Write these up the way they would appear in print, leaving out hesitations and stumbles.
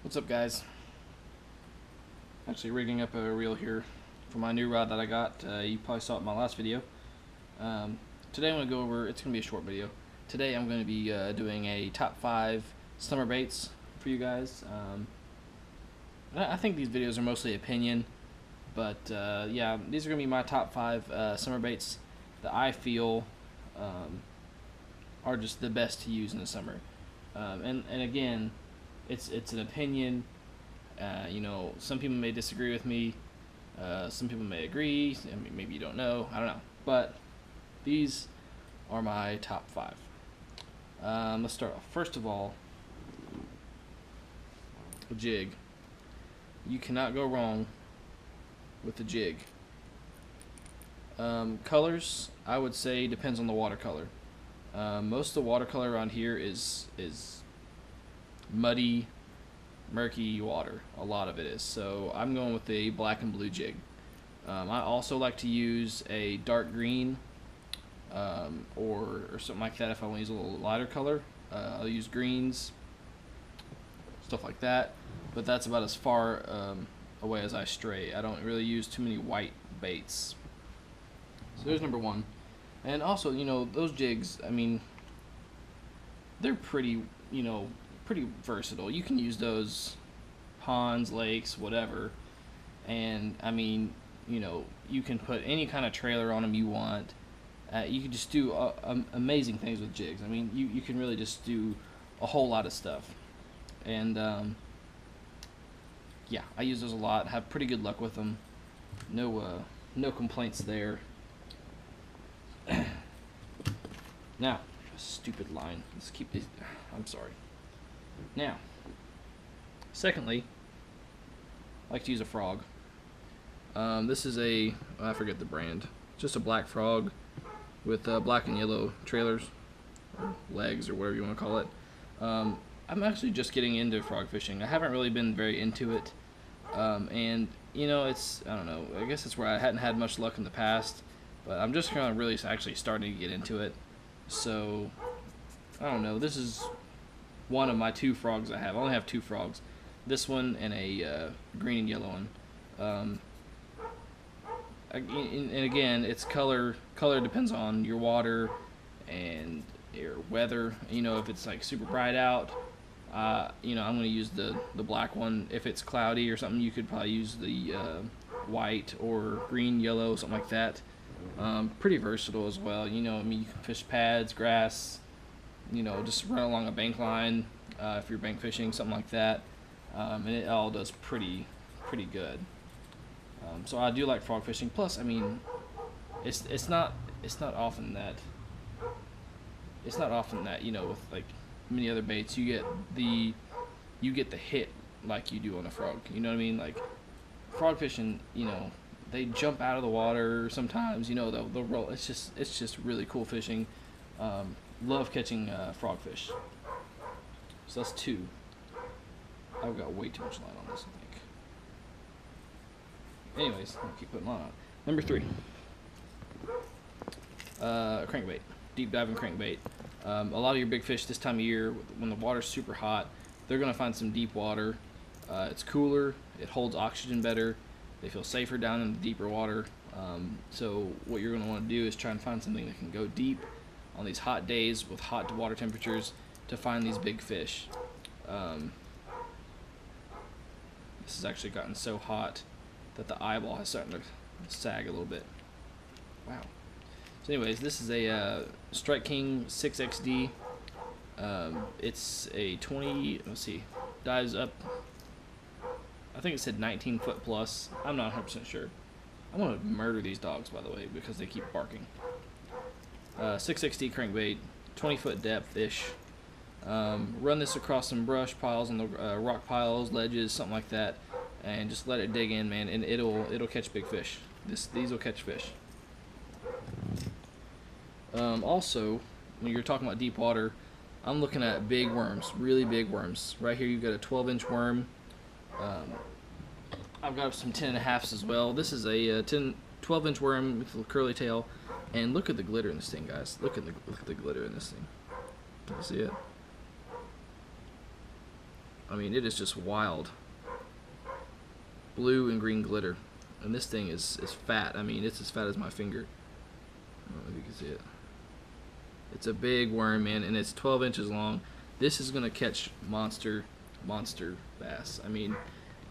What's up, guys? Actually rigging up a reel here for my new rod that I got. You probably saw it in my last video. Today I'm going to go over, it's going to be a short video. Today I'm going to be doing a top 5 summer baits for you guys. I think these videos are mostly opinion, but yeah, these are going to be my top 5 summer baits that I feel are just the best to use in the summer. And again, it's an opinion. You know, some people may disagree with me. Some people may agree. I mean, maybe you don't know. I don't know. But these are my top 5. Let's start off. First of all, a jig. You cannot go wrong with the jig. Colors, I would say, depends on the watercolor. Most of the watercolor around here is muddy, murky water. A lot of it is. So I'm going with a black and blue jig. I also like to use a dark green or something like that if I want to use a little lighter color. I'll use greens, stuff like that. But that's about as far away as I stray. I don't really use too many white baits. So there's number 1. And also, you know, those jigs, I mean, they're pretty, you know, pretty versatile. You can use those ponds, lakes, whatever. And I mean, you know, you can put any kind of trailer on them you want. You can just do amazing things with jigs. I mean, you can really just do a whole lot of stuff. And yeah, I use those a lot. Have pretty good luck with them. No complaints there. Now, stupid line. Let's keep this. I'm sorry. Now, secondly, I like to use a frog. This is I forget the brand. Just a black frog with black and yellow trailers, or legs, or whatever you want to call it. I'm actually just getting into frog fishing. I haven't really been very into it. And, you know, I don't know, I guess it's where I hadn't had much luck in the past. But I'm just kind of really actually starting to get into it. So, I don't know. This is one of my 2 frogs I have. I only have 2 frogs. This one and a green and yellow one. And again, it's color. Color depends on your water and your weather. You know, if it's like super bright out, you know, I'm going to use the black one. If it's cloudy or something, you could probably use the white or green, yellow, something like that. Pretty versatile as well. You know, I mean, you can fish pads, grass, you know, just run along a bank line if you're bank fishing, something like that. And it all does pretty good. So I do like frog fishing. Plus, I mean, it's not often that you know, with like many other baits you get the hit like you do on a frog. You know what I mean? Like frog fishing, you know, they jump out of the water sometimes. You know, they'll roll. It's just really cool fishing. Love catching frogfish. So that's 2. I've got way too much line on this, I think. Anyways, I'll keep putting line on. Number 3. Crankbait. Deep diving crankbait. A lot of your big fish this time of year, when the water's super hot, they're going to find some deep water. It's cooler. It holds oxygen better. They feel safer down in the deeper water. So what you're going to want to do is try and find something that can go deep on these hot days with hot water temperatures to find these big fish. This has actually gotten so hot that the eyeball has started to sag a little bit. Wow. So anyways, this is a Strike King 6XD. It's a 20, let's see, dives up, I think it said 19 foot plus. I'm not 100% sure. I'm going to murder these dogs, by the way, because they keep barking. 6XD crankbait, 20 foot depth-ish. Run this across some brush piles and the rock piles, ledges, something like that, and just let it dig in, man, and it'll catch big fish. These will catch fish. Also, when you're talking about deep water, I'm looking at big worms, really big worms. Right here you've got a 12-inch worm. I've got some 10.5s as well. This is a 12-inch worm with a curly tail, and look at the glitter in this thing, guys. Look at the glitter in this thing. Can you see it? I mean, it is just wild. Blue and green glitter. And this thing is fat. I mean, it's as fat as my finger. I don't know if you can see it. It's a big worm, man, and it's 12 inches long. This is going to catch monster bass. I mean,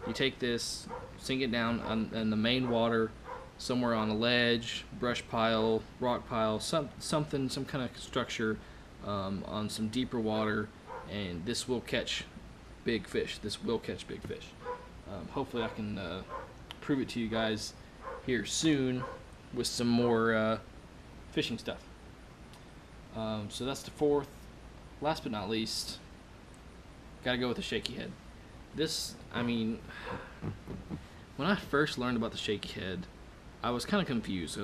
you take this, sink it down in the main water, somewhere on a ledge, brush pile, rock pile, some kind of structure on some deeper water, and this will catch big fish. This will catch big fish. Hopefully I can prove it to you guys here soon with some more fishing stuff. So that's the fourth. Last but not least, gotta go with the shaky head. This, I mean, when I first learned about the shaky head, I was kind of confused. I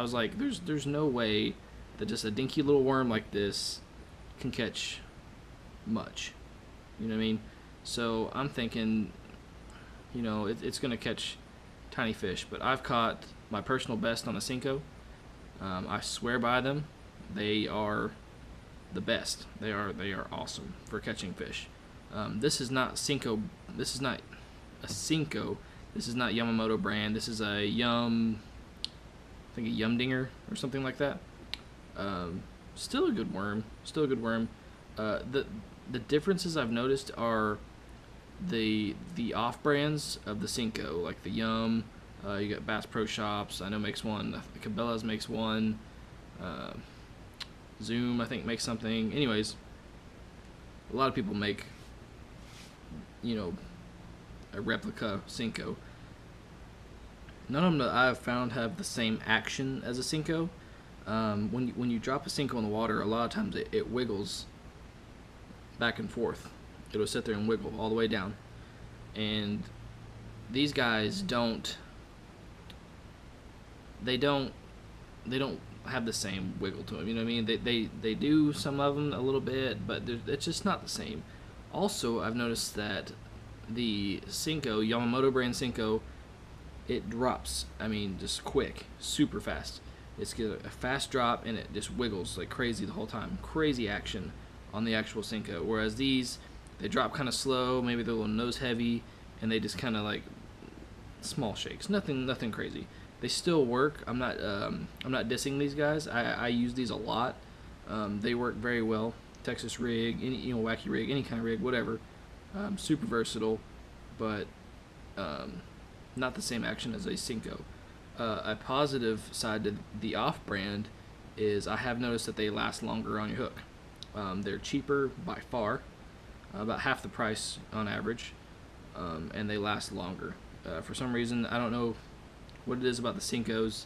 was like, there's no way that just a dinky little worm like this can catch much. You know what I mean? So I'm thinking, you know, it's gonna catch tiny fish. But I've caught my personal best on a Cinco. I swear by them. They are the best. They are awesome for catching fish. This is not Cinco. This is not a Cinco. This is not Yamamoto brand. This is a Yum. I think a Yum Dinger or something like that. Still a good worm. Still a good worm. The differences I've noticed are the off brands of the Cinco, like the Yum. You got Bass Pro Shops. I know makes one. Cabela's makes one. Zoom, I think, makes something. Anyways, a lot of people make, you know, a replica Cinco. None of them that I've found have the same action as a Cinco. When you drop a Cinco in the water, a lot of times it wiggles back and forth. It'll sit there and wiggle all the way down. And these guys don't have the same wiggle to them. You know what I mean? They do, some of them a little bit, but it's just not the same. Also, I've noticed that the Cinco, Yamamoto brand Cinco, it drops. I mean, just quick, super fast. It's got a fast drop and it just wiggles like crazy the whole time. Crazy action on the actual Cinco. Whereas these, they drop kind of slow. Maybe they're a little nose heavy, and they just kind of like small shakes. Nothing crazy. They still work. I'm not dissing these guys. I use these a lot. They work very well. Texas rig, any wacky rig, any kind of rig, whatever. Super versatile, but not the same action as a Cinco. A positive side to the off-brand is I have noticed that they last longer on your hook. They're cheaper by far, about half the price on average, and they last longer. For some reason, I don't know what it is about the Cincos,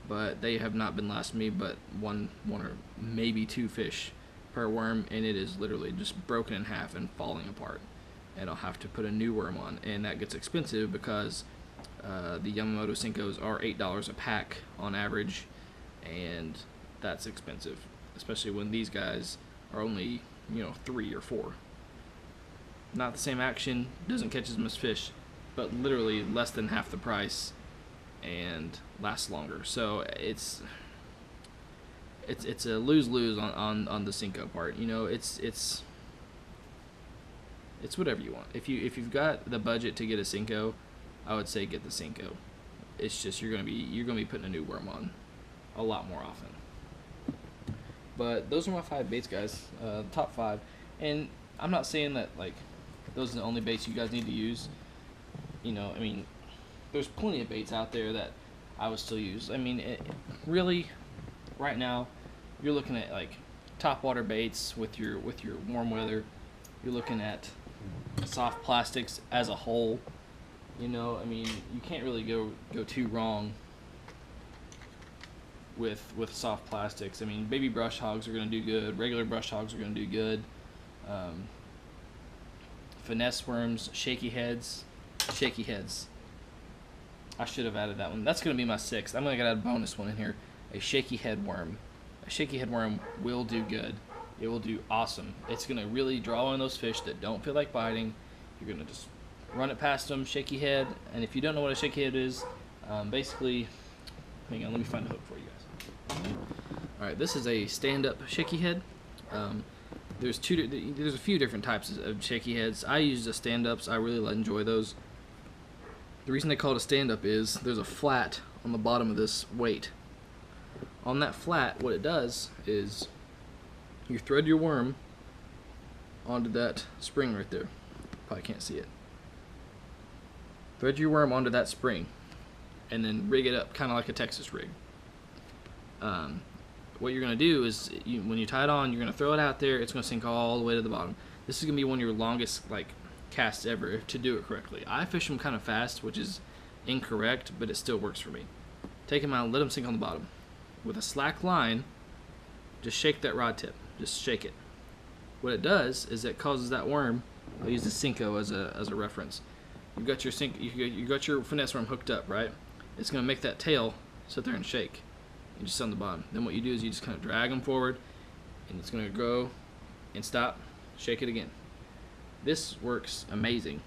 but they have not been lasting me but one or maybe two fish per worm, and it is literally just broken in half and falling apart, and I'll have to put a new worm on, and that gets expensive because the Yamamoto Cincos are $8 a pack on average, and that's expensive, especially when these guys are only 3 or 4. Not the same action, doesn't catch as much fish, but literally less than half the price and lasts longer. So it's a lose-lose on the Cinco part. It's whatever you want. If you've got the budget to get a Cinco, I would say get the Cinco. It's just you're gonna be putting a new worm on a lot more often. But those are my 5 baits, guys. Top 5, and I'm not saying that like those are the only baits you guys need to use. I mean, there's plenty of baits out there that I would still use. I mean, really, right now, you're looking at like top water baits with your warm weather. You're looking at soft plastics as a whole. I mean, you can't really go too wrong with soft plastics. I mean, baby brush hogs are going to do good. Regular brush hogs are going to do good. Finesse worms, shaky heads. I should have added that one. That's going to be my 6th. I'm going to add a bonus one in here. A shaky head worm. A shaky head worm will do good. It will do awesome. It's going to really draw in those fish that don't feel like biting. You're going to just run it past them, shaky head. And if you don't know what a shaky head is, basically, hang on, let me find a hook for you guys. Alright, this is a stand-up shaky head. there's a few different types of shaky heads. I use the stand-ups. I really enjoy those. The reason they call it a stand-up is there's a flat on the bottom of this weight. On that flat, what it does is you thread your worm onto that spring right there. Probably can't see it. Thread your worm onto that spring and then rig it up kind of like a Texas rig. What you're going to do is when you tie it on, you're going to throw it out there. It's going to sink all the way to the bottom. This is going to be one of your longest casts ever to do it correctly. I fish them kind of fast, which is incorrect, but it still works for me. Take them out and let them sink on the bottom. With a slack line, just shake that rod tip. Just shake it. What it does is it causes that worm. I'll use the Cinco as a reference. You've got your finesse worm hooked up, right? It's going to make that tail sit there and shake. And just on the bottom. Then what you do is you just kind of drag them forward, and it's going to go and stop. Shake it again. This works amazing.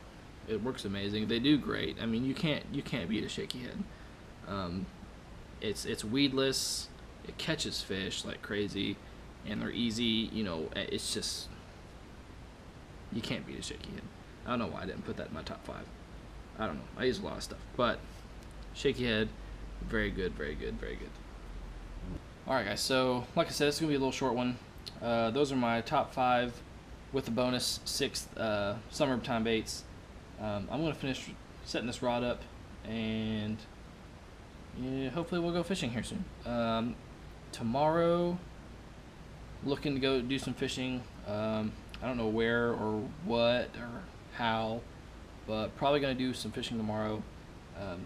It works amazing. They do great. I mean, you can't beat a shaky head. It's weedless. It catches fish like crazy, and they're easy. You know, it's just you can't beat a shaky head. I don't know why I didn't put that in my top 5. I don't know. I use a lot of stuff, but shaky head, very good, very good, very good. Alright guys, so like I said, it's going to be a little short one. Those are my top 5 with the bonus 6 summertime baits. I'm going to finish setting this rod up, and yeah, hopefully we'll go fishing here soon. Tomorrow, looking to go do some fishing. I don't know where or what or how, but probably going to do some fishing tomorrow,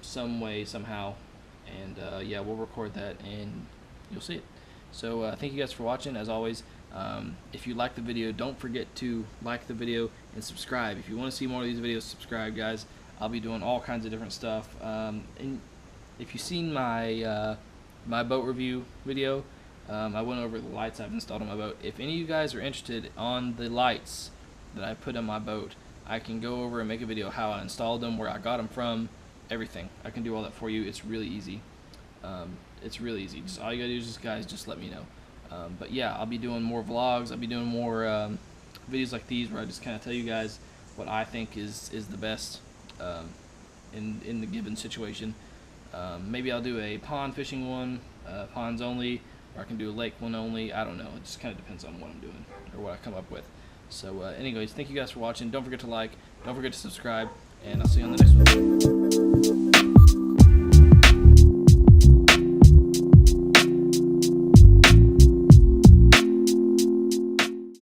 some way, somehow. And yeah, we'll record that and you'll see it. So thank you guys for watching. As always, if you like the video, don't forget to like the video and subscribe. If you want to see more of these videos, subscribe, guys. I'll be doing all kinds of different stuff. And if you've seen my my boat review video, I went over the lights I've installed on my boat. If any of you guys are interested on the lights that I put on my boat, I can go over and make a video how I installed them, where I got them from, everything. I can do all that for you. It's really easy. It's really easy. Just all you gotta do is just let me know. But yeah, I'll be doing more vlogs. I'll be doing more videos like these where I just kind of tell you guys what I think is the best in the given situation. Maybe I'll do a pond fishing one, ponds only, or I can do a lake one only. I don't know. It just kind of depends on what I'm doing or what I come up with. So anyways, thank you guys for watching. Don't forget to like, don't forget to subscribe, and I'll see you on the next one.